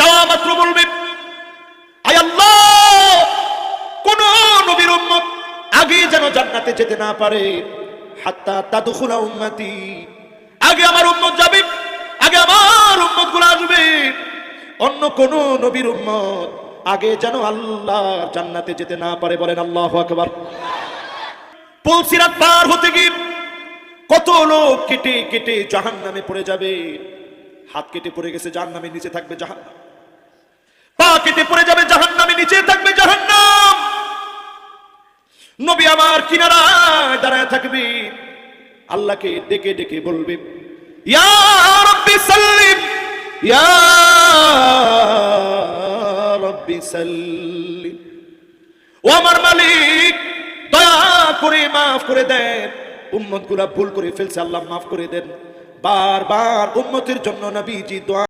যাওয়া মাত্র বলবে, আয় আল্লাহ, কোন নবীর উম্মত আগে যেন জান্নাতে যেতে না পারে, হাত্তা তাদখুলা উম্মতি, আগে আমার উম্মত যাবে, আগে আমার উম্মত গুলো আসবে, অন্য কোন নবীর উম্মত আগে যেন আল্লাহ জান্নাতে যেতে না পারে। বলেন আল্লাহু আকবার। পুলসিরাত পার হতে গিয়ে কত লোক কেটে কেটে জাহান্নামে পড়ে যাবে। হাত কেটে পড়ে গেছে, জাহান্নামের নিচে থাকবে জাহান্নাম। পা কেটে পড়ে যাবে, জাহান্নামের নিচে থাকবে জাহান্নাম। নবী আমার কিনারায় দাঁড়ায় থাকবে, আল্লাহকে ডেকে ডেকে বলবে, ইয়া রাব্বি সাল্লিম, ইয়া রাব্বি সাল্লিম, ও আমার মালিক, দয়া করে মাফ করে দেন, উম্মতগুলা ভুল করে ফেলছে, আল্লাহ মাফ করে দেন। বারবার উম্মতের জন্য নবীজি দোয়া